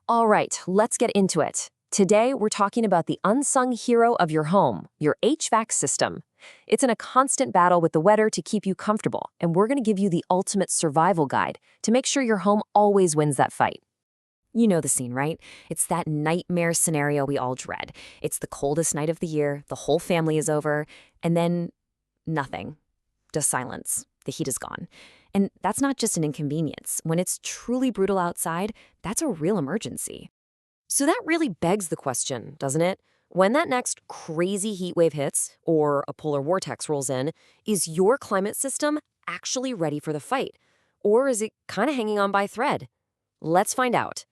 All right, let's get into it. Today, we're talking about the unsung hero of your home, your HVAC system. It's in a constant battle with the weather to keep you comfortable, and we're going to give you the ultimate survival guide to make sure your home always wins that fight. You know the scene, right? It's that nightmare scenario we all dread. It's the coldest night of the year, the whole family is over, and then nothing. Just silence. The heat is gone. And that's not just an inconvenience. When it's truly brutal outside, that's a real emergency. So that really begs the question, doesn't it? When that next crazy heat wave hits, or a polar vortex rolls in, is your climate system actually ready for the fight? Or is it kind of hanging on by a thread? Let's find out.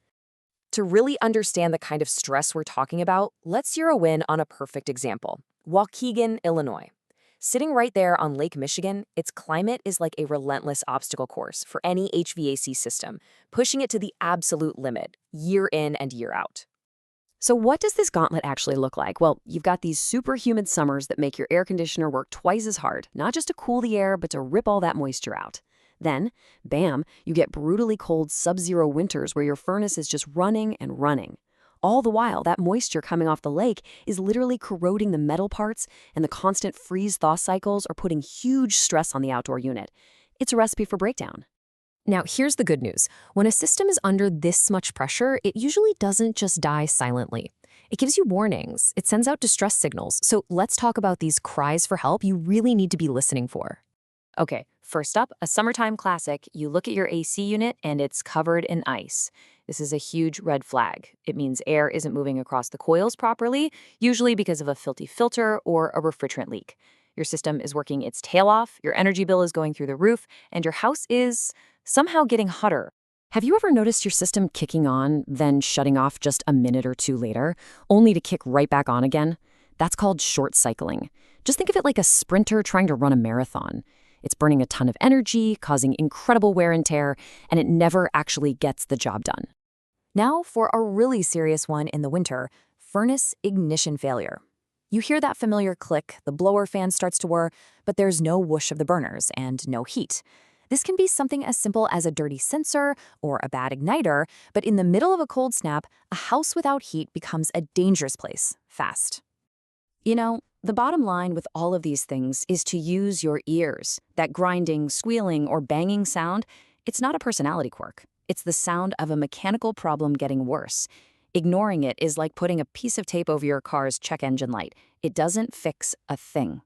To really understand the kind of stress we're talking about, let's zero in on a perfect example. Waukegan, Illinois. Sitting right there on Lake Michigan, its climate is like a relentless obstacle course for any HVAC system, pushing it to the absolute limit, year in and year out. So what does this gauntlet actually look like? Well, you've got these super humid summers that make your air conditioner work twice as hard, not just to cool the air, but to rip all that moisture out. Then, bam, you get brutally cold sub-zero winters where your furnace is just running and running. All the while, that moisture coming off the lake is literally corroding the metal parts, and the constant freeze-thaw cycles are putting huge stress on the outdoor unit. It's a recipe for breakdown. Now, here's the good news. When a system is under this much pressure, it usually doesn't just die silently. It gives you warnings. It sends out distress signals. So let's talk about these cries for help you really need to be listening for. Okay, first up, a summertime classic. You look at your AC unit and it's covered in ice. This is a huge red flag. It means air isn't moving across the coils properly, usually because of a faulty filter or a refrigerant leak. Your system is working its tail off, your energy bill is going through the roof, and your house is somehow getting hotter. Have you ever noticed your system kicking on, then shutting off just a minute or two later, only to kick right back on again? That's called short cycling. Just think of it like a sprinter trying to run a marathon. It's burning a ton of energy, causing incredible wear and tear, and it never actually gets the job done. Now for a really serious one in the winter, furnace ignition failure. You hear that familiar click, the blower fan starts to whir, but there's no whoosh of the burners and no heat. This can be something as simple as a dirty sensor or a bad igniter, but in the middle of a cold snap, a house without heat becomes a dangerous place, fast. You know, the bottom line with all of these things is to use your ears. That grinding, squealing, or banging sound, it's not a personality quirk. It's the sound of a mechanical problem getting worse. Ignoring it is like putting a piece of tape over your car's check engine light. It doesn't fix a thing.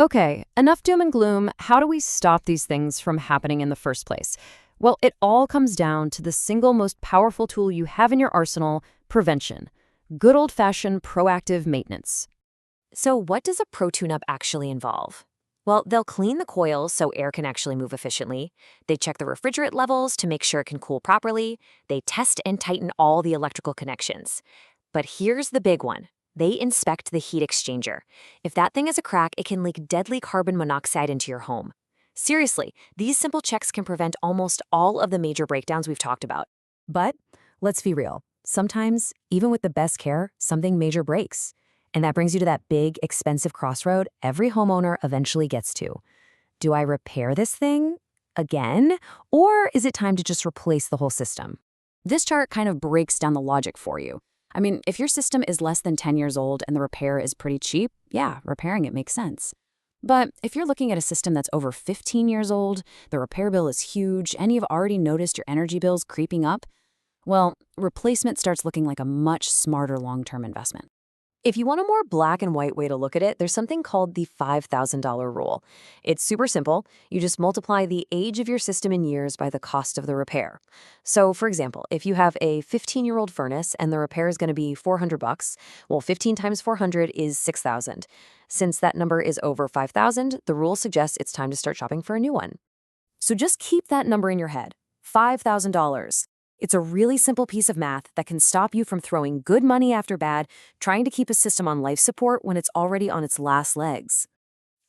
Okay, enough doom and gloom. How do we stop these things from happening in the first place? Well, it all comes down to the single most powerful tool you have in your arsenal, prevention. Good old-fashioned proactive maintenance. So what does a Pro Tune-Up actually involve? Well, they'll clean the coils so air can actually move efficiently. They check the refrigerant levels to make sure it can cool properly. They test and tighten all the electrical connections. But here's the big one. They inspect the heat exchanger. If that thing is a crack, it can leak deadly carbon monoxide into your home. Seriously, these simple checks can prevent almost all of the major breakdowns we've talked about. But let's be real. Sometimes, even with the best care, something major breaks. And that brings you to that big, expensive crossroad every homeowner eventually gets to. Do I repair this thing again? Or is it time to just replace the whole system? This chart kind of breaks down the logic for you. I mean, if your system is less than 10 years old and the repair is pretty cheap, yeah, repairing it makes sense. But if you're looking at a system that's over 15 years old, the repair bill is huge, and you've already noticed your energy bills creeping up, well, replacement starts looking like a much smarter long-term investment. If you want a more black and white way to look at it, there's something called the $5,000 rule. It's super simple. You just multiply the age of your system in years by the cost of the repair. So, for example, if you have a 15-year-old furnace and the repair is going to be $400, well, 15 times 400 is $6,000. Since that number is over $5,000, the rule suggests it's time to start shopping for a new one. So just keep that number in your head, $5,000. It's a really simple piece of math that can stop you from throwing good money after bad, trying to keep a system on life support when it's already on its last legs.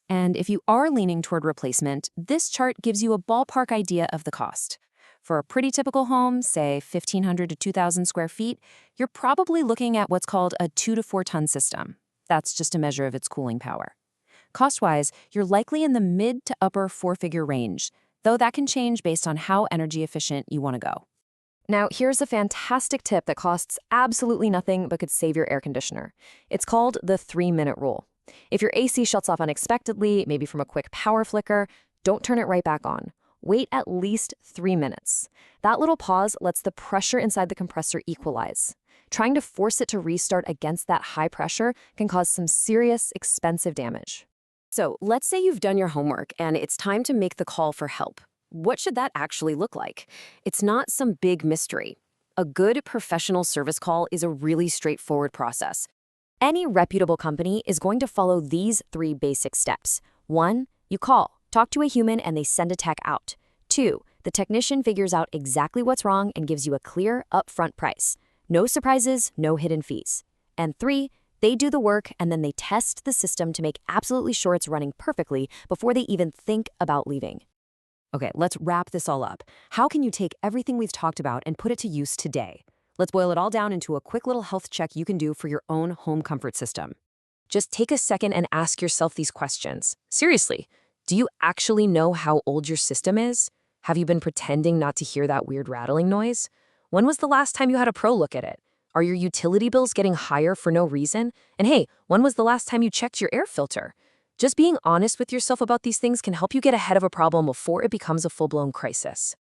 And if you are leaning toward replacement, this chart gives you a ballpark idea of the cost. For a pretty typical home, say 1,500 to 2,000 square feet, you're probably looking at what's called a 2 to 4 ton system. That's just a measure of its cooling power. Cost-wise, you're likely in the mid to upper four-figure range, though that can change based on how energy efficient you want to go. Now, here's a fantastic tip that costs absolutely nothing but could save your air conditioner. It's called the 3-minute rule. If your AC shuts off unexpectedly, maybe from a quick power flicker, don't turn it right back on. Wait at least 3 minutes. That little pause lets the pressure inside the compressor equalize. Trying to force it to restart against that high pressure can cause some serious, expensive damage. So, let's say you've done your homework and it's time to make the call for help. What should that actually look like? It's not some big mystery. A good professional service call is a really straightforward process. Any reputable company is going to follow these 3 basic steps. 1, you call, talk to a human, and they send a tech out. 2, the technician figures out exactly what's wrong and gives you a clear, upfront price. No surprises, no hidden fees. And 3, they do the work and then they test the system to make absolutely sure it's running perfectly before they even think about leaving. Okay, let's wrap this all up. How can you take everything we've talked about and put it to use today? Let's boil it all down into a quick little health check you can do for your own home comfort system. Just take a second and ask yourself these questions. Seriously, do you actually know how old your system is? Have you been pretending not to hear that weird rattling noise? When was the last time you had a pro look at it? Are your utility bills getting higher for no reason? And hey, when was the last time you checked your air filter? Just being honest with yourself about these things can help you get ahead of a problem before it becomes a full-blown crisis.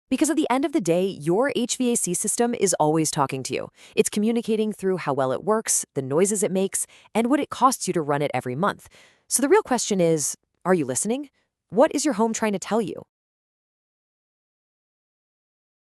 Because at the end of the day, your HVAC system is always talking to you. It's communicating through how well it works, the noises it makes, and what it costs you to run it every month. So the real question is, are you listening? What is your home trying to tell you?